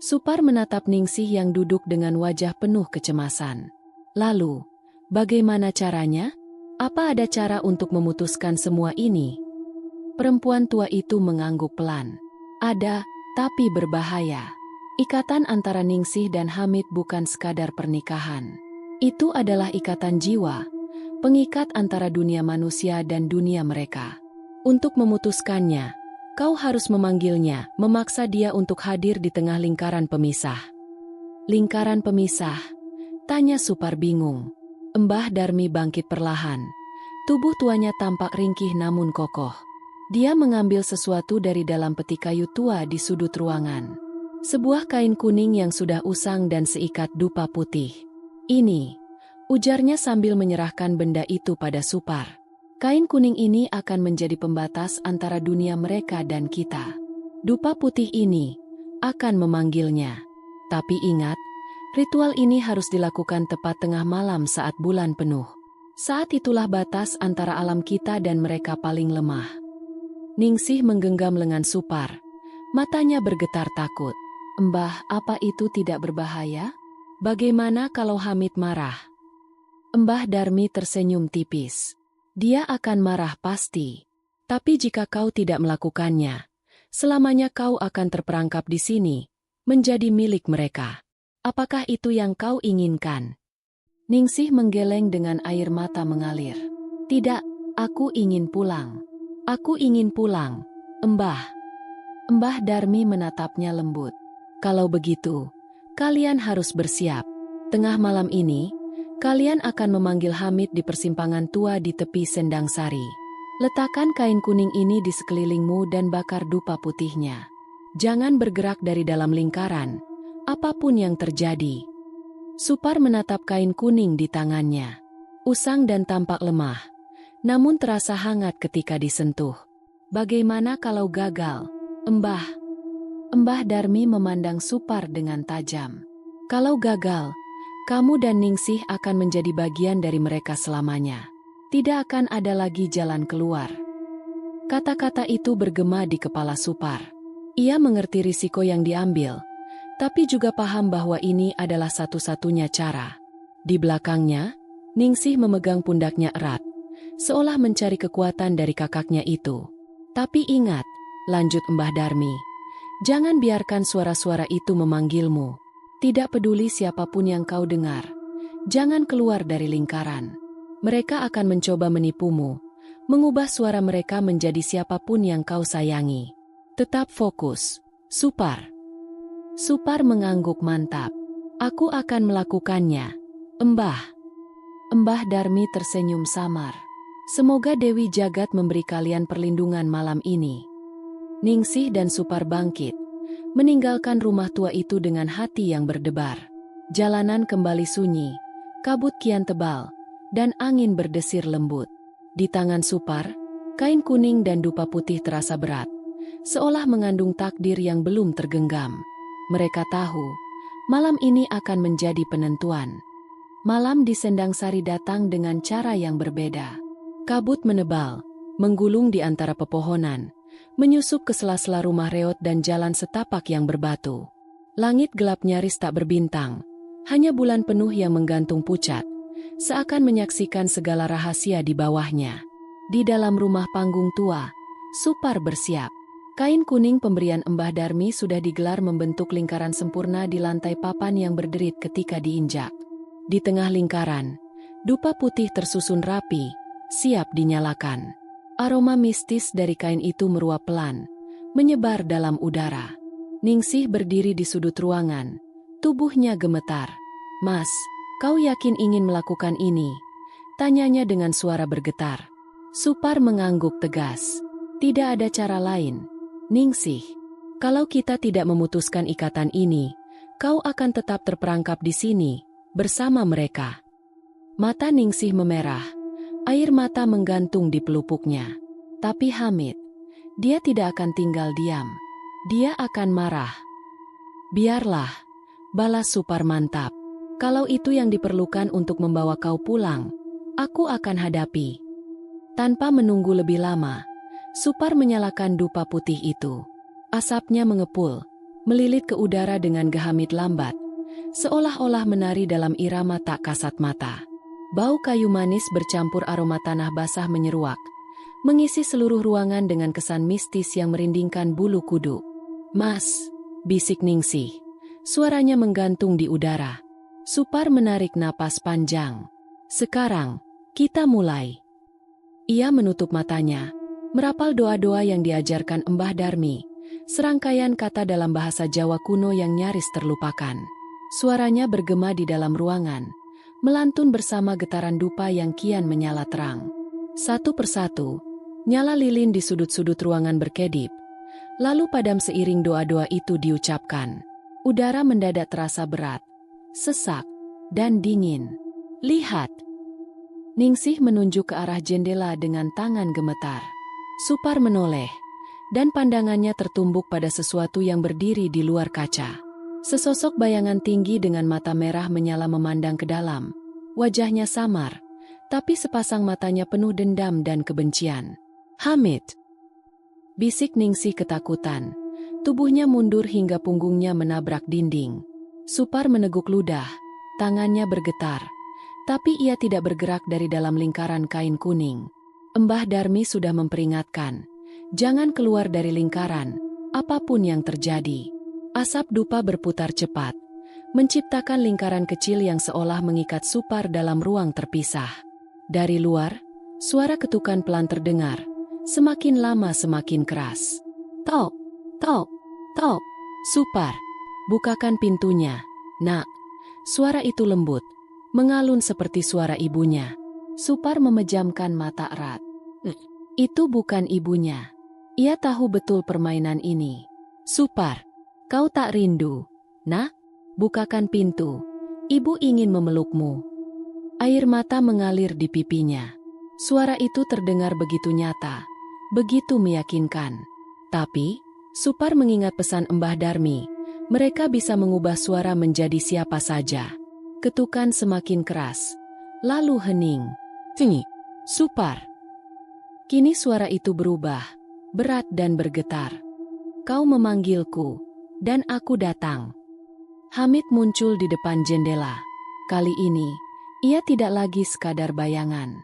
Supar menatap Ningsih yang duduk dengan wajah penuh kecemasan. "Lalu, bagaimana caranya? Apa ada cara untuk memutuskan semua ini?" Perempuan tua itu mengangguk pelan. "Ada, tapi berbahaya. Ikatan antara Ningsih dan Hamid bukan sekadar pernikahan. Itu adalah ikatan jiwa, pengikat antara dunia manusia dan dunia mereka. Untuk memutuskannya, kau harus memanggilnya, memaksa dia untuk hadir di tengah lingkaran pemisah." "Lingkaran pemisah?" tanya Supar bingung. Mbah Darmi bangkit perlahan. Tubuh tuanya tampak ringkih namun kokoh. Dia mengambil sesuatu dari dalam peti kayu tua di sudut ruangan. Sebuah kain kuning yang sudah usang dan seikat dupa putih. "Ini," ujarnya sambil menyerahkan benda itu pada Supar. "Kain kuning ini akan menjadi pembatas antara dunia mereka dan kita. Dupa putih ini akan memanggilnya. Tapi ingat, ritual ini harus dilakukan tepat tengah malam saat bulan penuh. Saat itulah batas antara alam kita dan mereka paling lemah." Ningsih menggenggam lengan Supar. Matanya bergetar takut. "Mbah, apa itu tidak berbahaya? Bagaimana kalau Hamid marah?" Mbah Darmi tersenyum tipis. Dia akan marah pasti. Tapi jika kau tidak melakukannya, selamanya kau akan terperangkap di sini, menjadi milik mereka. Apakah itu yang kau inginkan? Ningsih menggeleng dengan air mata mengalir. Tidak, aku ingin pulang. Aku ingin pulang, Embah. Embah Darmi menatapnya lembut. Kalau begitu, kalian harus bersiap. Tengah malam ini, kalian akan memanggil Hamid di persimpangan tua di tepi Sendang Sari. Letakkan kain kuning ini di sekelilingmu dan bakar dupa putihnya. Jangan bergerak dari dalam lingkaran, apapun yang terjadi. Supar menatap kain kuning di tangannya. Usang dan tampak lemah, namun terasa hangat ketika disentuh. Bagaimana kalau gagal, Embah? Embah Darmi memandang Supar dengan tajam. Kalau gagal, kamu dan Ningsih akan menjadi bagian dari mereka selamanya. Tidak akan ada lagi jalan keluar. Kata-kata itu bergema di kepala Supar. Ia mengerti risiko yang diambil, tapi juga paham bahwa ini adalah satu-satunya cara. Di belakangnya, Ningsih memegang pundaknya erat, seolah mencari kekuatan dari kakaknya itu. Tapi ingat, lanjut Embah Darmi, jangan biarkan suara-suara itu memanggilmu. Tidak peduli siapapun yang kau dengar, jangan keluar dari lingkaran. Mereka akan mencoba menipumu, mengubah suara mereka menjadi siapapun yang kau sayangi. Tetap fokus, Supar. Supar mengangguk mantap. Aku akan melakukannya, Embah. Embah Darmi tersenyum samar. Semoga Dewi Jagat memberi kalian perlindungan malam ini. Ningsih dan Supar bangkit, meninggalkan rumah tua itu dengan hati yang berdebar. Jalanan kembali sunyi, kabut kian tebal, dan angin berdesir lembut. Di tangan Supar, kain kuning dan dupa putih terasa berat, seolah mengandung takdir yang belum tergenggam. Mereka tahu, malam ini akan menjadi penentuan. Malam di Sendang Sari datang dengan cara yang berbeda. Kabut menebal, menggulung di antara pepohonan, menyusup ke sela-sela rumah reot dan jalan setapak yang berbatu. Langit gelap nyaris tak berbintang, hanya bulan penuh yang menggantung pucat, seakan menyaksikan segala rahasia di bawahnya. Di dalam rumah panggung tua, Supar bersiap. Kain kuning pemberian Embah Darmi sudah digelar membentuk lingkaran sempurna di lantai papan yang berderit ketika diinjak. Di tengah lingkaran, dupa putih tersusun rapi, siap dinyalakan. Aroma mistis dari kain itu meruap pelan, menyebar dalam udara. Ningsih berdiri di sudut ruangan, tubuhnya gemetar. Mas, kau yakin ingin melakukan ini? Tanyanya dengan suara bergetar. Supar mengangguk tegas. Tidak ada cara lain, Ningsih. Kalau kita tidak memutuskan ikatan ini, kau akan tetap terperangkap di sini, bersama mereka. Mata Ningsih memerah, air mata menggantung di pelupuknya. Tapi Hamid, dia tidak akan tinggal diam. Dia akan marah. Biarlah, balas Supar mantap. Kalau itu yang diperlukan untuk membawa kau pulang, aku akan hadapi. Tanpa menunggu lebih lama, Supar menyalakan dupa putih itu. Asapnya mengepul, melilit ke udara dengan gehamit lambat, seolah-olah menari dalam irama tak kasat mata. Bau kayu manis bercampur aroma tanah basah menyeruak, mengisi seluruh ruangan dengan kesan mistis yang merindingkan bulu kuduk. Mas, bisik Ningsih, suaranya menggantung di udara. Supar menarik napas panjang. Sekarang, kita mulai. Ia menutup matanya, merapal doa-doa yang diajarkan Embah Darmi, serangkaian kata dalam bahasa Jawa kuno yang nyaris terlupakan. Suaranya bergema di dalam ruangan, melantun bersama getaran dupa yang kian menyala terang. Satu persatu, nyala lilin di sudut-sudut ruangan berkedip, lalu padam seiring doa-doa itu diucapkan. Udara mendadak terasa berat, sesak, dan dingin. Lihat. Ningsih menunjuk ke arah jendela dengan tangan gemetar. Supar menoleh, dan pandangannya tertumbuk pada sesuatu yang berdiri di luar kaca. Sesosok bayangan tinggi dengan mata merah menyala memandang ke dalam. Wajahnya samar, tapi sepasang matanya penuh dendam dan kebencian. Hamid. Bisik Ningsih ketakutan. Tubuhnya mundur hingga punggungnya menabrak dinding. Supar meneguk ludah, tangannya bergetar, tapi ia tidak bergerak dari dalam lingkaran kain kuning. Mbah Darmi sudah memperingatkan, jangan keluar dari lingkaran, apapun yang terjadi. Asap dupa berputar cepat, menciptakan lingkaran kecil yang seolah mengikat Supar dalam ruang terpisah. Dari luar, suara ketukan pelan terdengar, semakin lama semakin keras. Tok, tok, tok. Supar, bukakan pintunya, nak. Suara itu lembut, mengalun seperti suara ibunya. Supar memejamkan mata erat. Itu bukan ibunya. Ia tahu betul permainan ini. Supar, kau tak rindu? Nak, bukakan pintu. Ibu ingin memelukmu. Air mata mengalir di pipinya. Suara itu terdengar begitu nyata, begitu meyakinkan. Tapi, Supar mengingat pesan Mbah Darmi, mereka bisa mengubah suara menjadi siapa saja. Ketukan semakin keras, lalu hening. Tinggi, Supar. Kini suara itu berubah, berat dan bergetar. Kau memanggilku, dan aku datang. Hamid muncul di depan jendela. Kali ini, ia tidak lagi sekadar bayangan.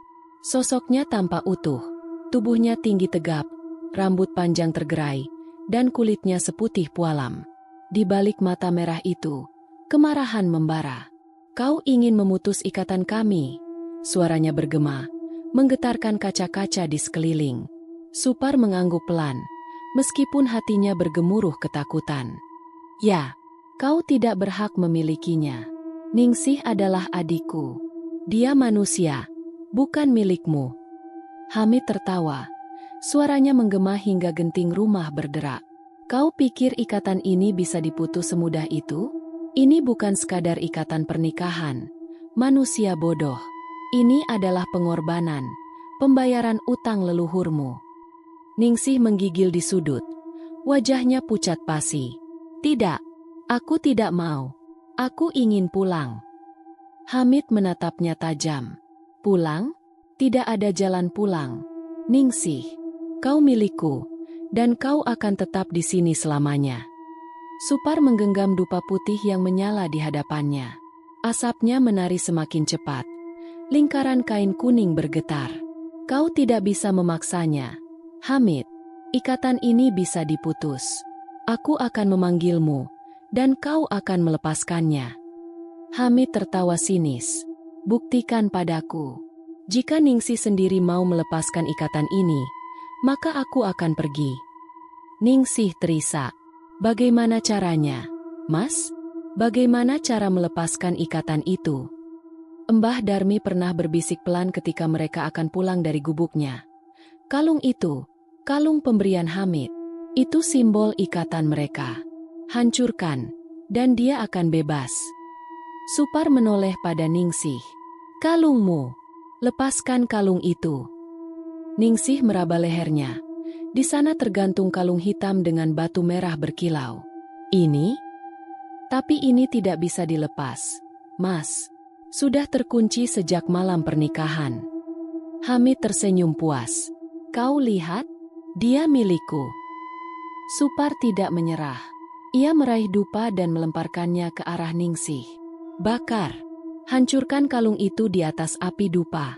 Sosoknya tampak utuh, tubuhnya tinggi tegap, rambut panjang tergerai, dan kulitnya seputih pualam. Di balik mata merah itu, kemarahan membara. Kau ingin memutus ikatan kami? Suaranya bergema, menggetarkan kaca-kaca di sekeliling. Supar mengangguk pelan, meskipun hatinya bergemuruh ketakutan. Ya, kau tidak berhak memilikinya. Ningsih adalah adikku. Dia manusia, bukan milikmu. Hamid tertawa. Suaranya menggema hingga genting rumah berderak. Kau pikir ikatan ini bisa diputus semudah itu? Ini bukan sekadar ikatan pernikahan. Manusia bodoh. Ini adalah pengorbanan, pembayaran utang leluhurmu. Ningsih menggigil di sudut. Wajahnya pucat pasi. Tidak, aku tidak mau. Aku ingin pulang. Hamid menatapnya tajam. Pulang? Tidak ada jalan pulang. Ningsih, kau milikku, dan kau akan tetap di sini selamanya. Supar menggenggam dupa putih yang menyala di hadapannya. Asapnya menari semakin cepat. Lingkaran kain kuning bergetar. Kau tidak bisa memaksanya. Hamid, ikatan ini bisa diputus. Aku akan memanggilmu, dan kau akan melepaskannya. Hamid tertawa sinis. Buktikan padaku. Jika Ningsih sendiri mau melepaskan ikatan ini, maka aku akan pergi. Ningsih terisak. Bagaimana caranya? Mas, bagaimana cara melepaskan ikatan itu? Mbah Darmi pernah berbisik pelan ketika mereka akan pulang dari gubuknya. Kalung itu, kalung pemberian Hamid, itu simbol ikatan mereka. Hancurkan, dan dia akan bebas. Supar menoleh pada Ningsih. Kalungmu, lepaskan kalung itu. Ningsih meraba lehernya. Di sana tergantung kalung hitam dengan batu merah berkilau. Ini? Tapi ini tidak bisa dilepas. Mas, sudah terkunci sejak malam pernikahan. Hamid tersenyum puas. Kau lihat? Dia milikku. Supar tidak menyerah. Ia meraih dupa dan melemparkannya ke arah Ningsih. Bakar. Hancurkan kalung itu di atas api dupa.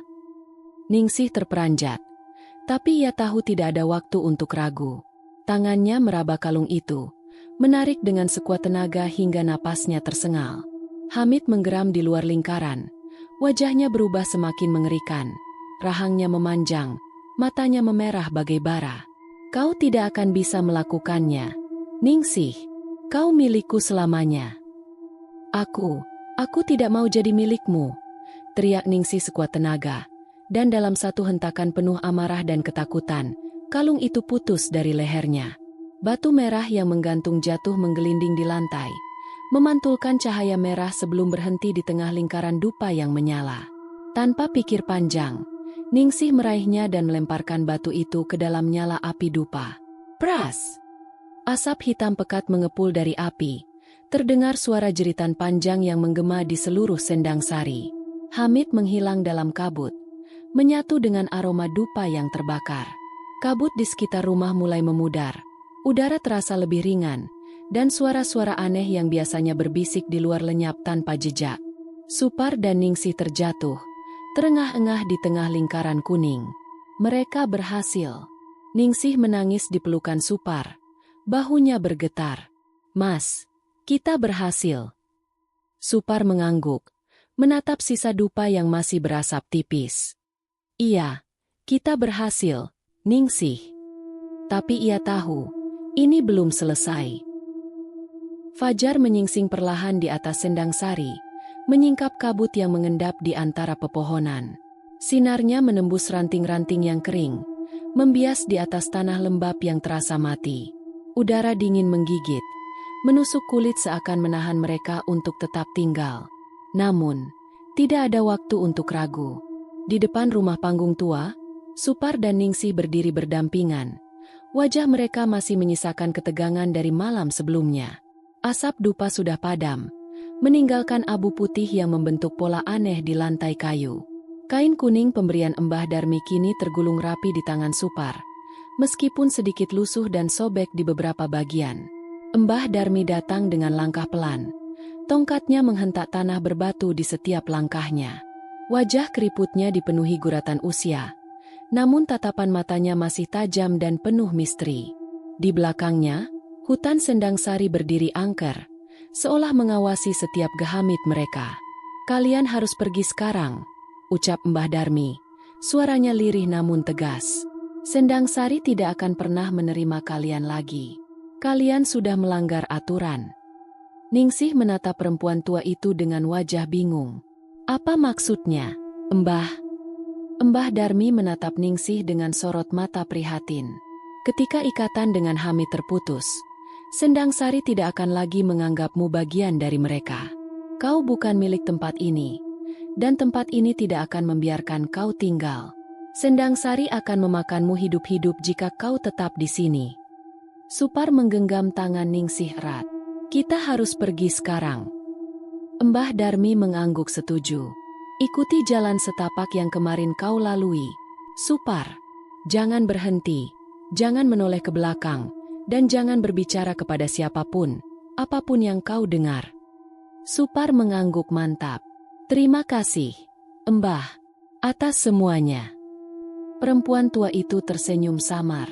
Ningsih terperanjat. Tapi ia tahu tidak ada waktu untuk ragu. Tangannya meraba kalung itu, menarik dengan sekuat tenaga hingga napasnya tersengal. Hamid menggeram di luar lingkaran. Wajahnya berubah semakin mengerikan. Rahangnya memanjang, matanya memerah bagai bara. Kau tidak akan bisa melakukannya. Ningsih, kau milikku selamanya. Aku tidak mau jadi milikmu, teriak Ningsih sekuat tenaga. Dan dalam satu hentakan penuh amarah dan ketakutan, kalung itu putus dari lehernya. Batu merah yang menggantung jatuh menggelinding di lantai, memantulkan cahaya merah sebelum berhenti di tengah lingkaran dupa yang menyala. Tanpa pikir panjang, Ningsih meraihnya dan melemparkan batu itu ke dalam nyala api dupa. Pras! Asap hitam pekat mengepul dari api. Terdengar suara jeritan panjang yang menggema di seluruh sendang sari. Hamid menghilang dalam kabut, menyatu dengan aroma dupa yang terbakar. Kabut di sekitar rumah mulai memudar. Udara terasa lebih ringan, dan suara-suara aneh yang biasanya berbisik di luar lenyap tanpa jejak. Supar dan Ningsih terjatuh, terengah-engah di tengah lingkaran kuning. Mereka berhasil. Ningsih menangis di pelukan Supar. Bahunya bergetar. Mas, kita berhasil. Supar mengangguk, menatap sisa dupa yang masih berasap tipis. Iya, kita berhasil, Ningsih. Tapi ia tahu, ini belum selesai. Fajar menyingsing perlahan di atas Sendang Sari, menyingkap kabut yang mengendap di antara pepohonan. Sinarnya menembus ranting-ranting yang kering, membias di atas tanah lembab yang terasa mati. Udara dingin menggigit, menusuk kulit seakan menahan mereka untuk tetap tinggal. Namun, tidak ada waktu untuk ragu. Di depan rumah panggung tua, Supar dan Ningsih berdiri berdampingan. Wajah mereka masih menyisakan ketegangan dari malam sebelumnya. Asap dupa sudah padam, meninggalkan abu putih yang membentuk pola aneh di lantai kayu. Kain kuning pemberian Mbah Darmi kini tergulung rapi di tangan Supar, meskipun sedikit lusuh dan sobek di beberapa bagian. Mbah Darmi datang dengan langkah pelan. Tongkatnya menghentak tanah berbatu di setiap langkahnya. Wajah keriputnya dipenuhi guratan usia, namun tatapan matanya masih tajam dan penuh misteri. Di belakangnya, hutan Sendang Sari berdiri angker, seolah mengawasi setiap gehamit mereka. Kalian harus pergi sekarang, ucap Mbah Darmi. Suaranya lirih namun tegas. Sendang Sari tidak akan pernah menerima kalian lagi. Kalian sudah melanggar aturan. Ningsih menatap perempuan tua itu dengan wajah bingung. Apa maksudnya, Mbah? Mbah Darmi menatap Ningsih dengan sorot mata prihatin. Ketika ikatan dengan Hamid terputus, Sendang Sari tidak akan lagi menganggapmu bagian dari mereka. Kau bukan milik tempat ini, dan tempat ini tidak akan membiarkan kau tinggal. Sendang Sari akan memakanmu hidup-hidup jika kau tetap di sini. Supar menggenggam tangan Ningsih erat. Kita harus pergi sekarang. Mbah Darmi mengangguk setuju. Ikuti jalan setapak yang kemarin kau lalui. Supar, jangan berhenti, jangan menoleh ke belakang, dan jangan berbicara kepada siapapun, apapun yang kau dengar. Supar mengangguk mantap. Terima kasih, Mbah, atas semuanya. Perempuan tua itu tersenyum samar.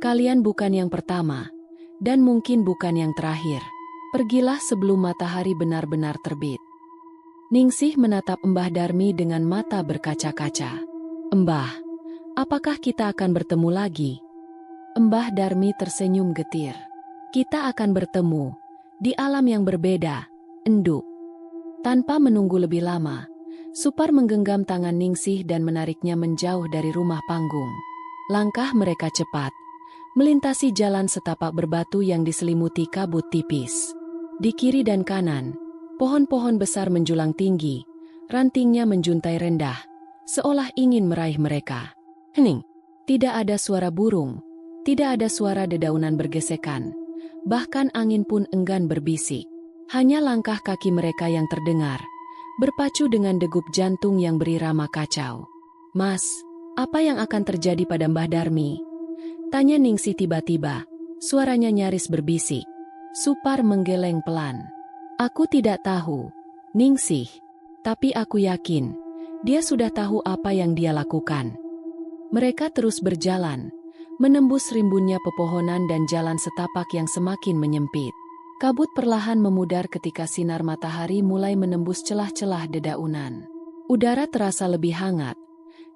Kalian bukan yang pertama, dan mungkin bukan yang terakhir. Pergilah sebelum matahari benar-benar terbit. Ningsih menatap Mbah Darmi dengan mata berkaca-kaca. Mbah, apakah kita akan bertemu lagi? Mbah Darmi tersenyum getir. Kita akan bertemu, di alam yang berbeda, enduk. Tanpa menunggu lebih lama, Supar menggenggam tangan Ningsih dan menariknya menjauh dari rumah panggung. Langkah mereka cepat, melintasi jalan setapak berbatu yang diselimuti kabut tipis. Di kiri dan kanan, pohon-pohon besar menjulang tinggi, rantingnya menjuntai rendah, seolah ingin meraih mereka. Hening, tidak ada suara burung, tidak ada suara dedaunan bergesekan, bahkan angin pun enggan berbisik. Hanya langkah kaki mereka yang terdengar, berpacu dengan degup jantung yang berirama kacau. Mas, apa yang akan terjadi pada Mbah Darmi? Tanya Ningsih tiba-tiba, suaranya nyaris berbisik. Supar menggeleng pelan. Aku tidak tahu, Ningsih, tapi aku yakin, dia sudah tahu apa yang dia lakukan. Mereka terus berjalan, menembus rimbunnya pepohonan dan jalan setapak yang semakin menyempit. Kabut perlahan memudar ketika sinar matahari mulai menembus celah-celah dedaunan. Udara terasa lebih hangat,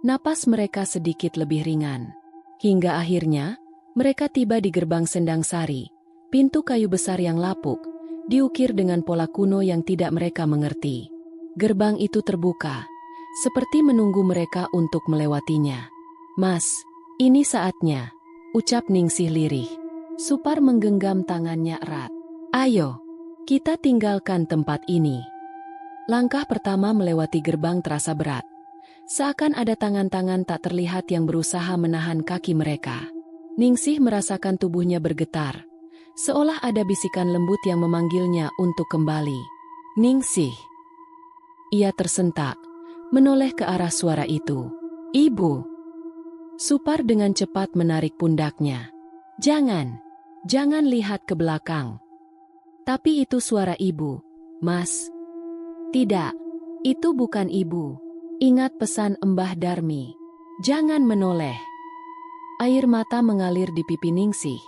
napas mereka sedikit lebih ringan. Hingga akhirnya, mereka tiba di gerbang Sendang Sari, pintu kayu besar yang lapuk, diukir dengan pola kuno yang tidak mereka mengerti. Gerbang itu terbuka, seperti menunggu mereka untuk melewatinya. Mas, ini saatnya, ucap Ningsih lirih. Supar menggenggam tangannya erat. Ayo, kita tinggalkan tempat ini. Langkah pertama melewati gerbang terasa berat. Seakan ada tangan-tangan tak terlihat yang berusaha menahan kaki mereka. Ningsih merasakan tubuhnya bergetar, seolah ada bisikan lembut yang memanggilnya untuk kembali. Ningsih. Ia tersentak, menoleh ke arah suara itu. Ibu. Supar dengan cepat menarik pundaknya. Jangan lihat ke belakang. Tapi itu suara ibu, Mas. Tidak, itu bukan ibu. Ingat pesan Mbah Darmi. Jangan menoleh. Air mata mengalir di pipi Ningsih.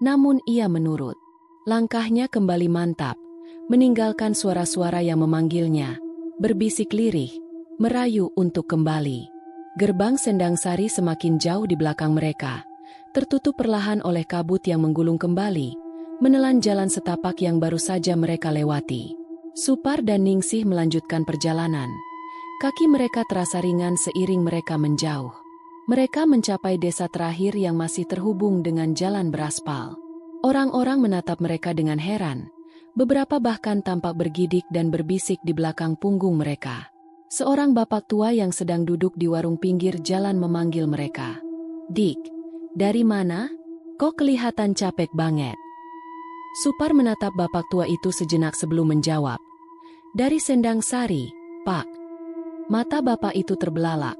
Namun ia menurut. Langkahnya kembali mantap, meninggalkan suara-suara yang memanggilnya, berbisik lirih, merayu untuk kembali. Gerbang Sendang Sari semakin jauh di belakang mereka, tertutup perlahan oleh kabut yang menggulung kembali, menelan jalan setapak yang baru saja mereka lewati. Supar dan Ningsih melanjutkan perjalanan. Kaki mereka terasa ringan seiring mereka menjauh. Mereka mencapai desa terakhir yang masih terhubung dengan jalan beraspal. Orang-orang menatap mereka dengan heran. Beberapa bahkan tampak bergidik dan berbisik di belakang punggung mereka. Seorang bapak tua yang sedang duduk di warung pinggir jalan memanggil mereka. "Dik, dari mana? Kok kelihatan capek banget?" Supar menatap bapak tua itu sejenak sebelum menjawab. "Dari Sendang Sari, Pak." Mata bapak itu terbelalak.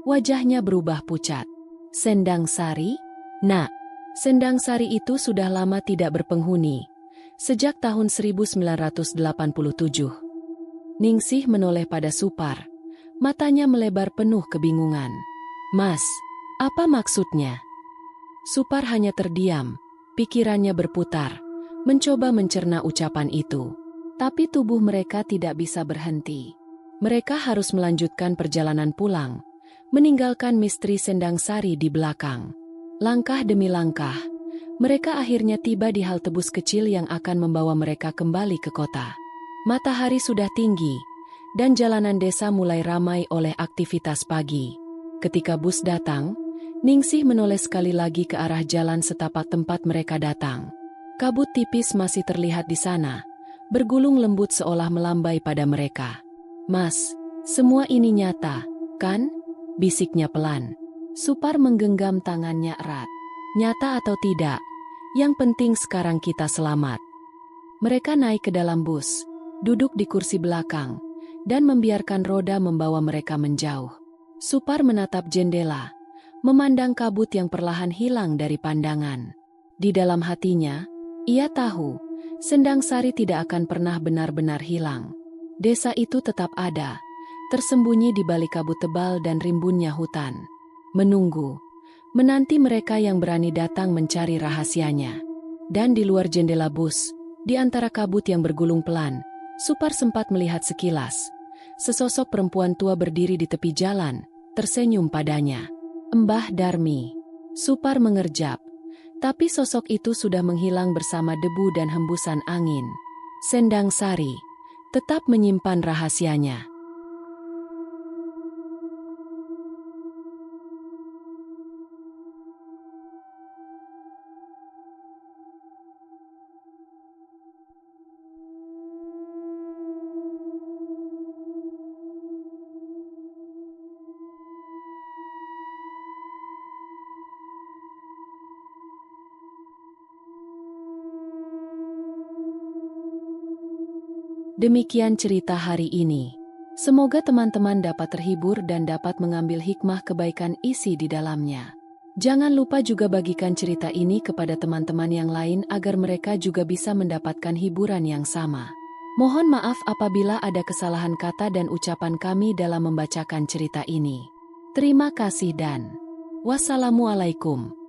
Wajahnya berubah pucat. "Sendang Sari? Nak, Sendang Sari itu sudah lama tidak berpenghuni. Sejak tahun 1987. Ningsih menoleh pada Supar. Matanya melebar penuh kebingungan. "Mas, apa maksudnya?" Supar hanya terdiam, pikirannya berputar, mencoba mencerna ucapan itu. Tapi tubuh mereka tidak bisa berhenti. Mereka harus melanjutkan perjalanan pulang, meninggalkan misteri Sendang Sari di belakang. Langkah demi langkah, mereka akhirnya tiba di halte bus kecil yang akan membawa mereka kembali ke kota. Matahari sudah tinggi, dan jalanan desa mulai ramai oleh aktivitas pagi. Ketika bus datang, Ningsih menoleh sekali lagi ke arah jalan setapak tempat mereka datang. Kabut tipis masih terlihat di sana, bergulung lembut seolah melambai pada mereka. "Mas, semua ini nyata, kan?" bisiknya pelan. Supar menggenggam tangannya erat. "Nyata atau tidak, yang penting sekarang kita selamat." Mereka naik ke dalam bus, duduk di kursi belakang, dan membiarkan roda membawa mereka menjauh. Supar menatap jendela, memandang kabut yang perlahan hilang dari pandangan. Di dalam hatinya, ia tahu, Sendang Sari tidak akan pernah benar-benar hilang. Desa itu tetap ada, tersembunyi di balik kabut tebal dan rimbunnya hutan. Menunggu, menanti mereka yang berani datang mencari rahasianya. Dan di luar jendela bus, di antara kabut yang bergulung pelan, Supar sempat melihat sekilas. Sesosok perempuan tua berdiri di tepi jalan, tersenyum padanya. "Mbah Darmi." Supar mengerjap, tapi sosok itu sudah menghilang bersama debu dan hembusan angin. Sendang Sari tetap menyimpan rahasianya. Demikian cerita hari ini. Semoga teman-teman dapat terhibur dan dapat mengambil hikmah kebaikan isi di dalamnya. Jangan lupa juga bagikan cerita ini kepada teman-teman yang lain agar mereka juga bisa mendapatkan hiburan yang sama. Mohon maaf apabila ada kesalahan kata dan ucapan kami dalam membacakan cerita ini. Terima kasih dan wassalamualaikum.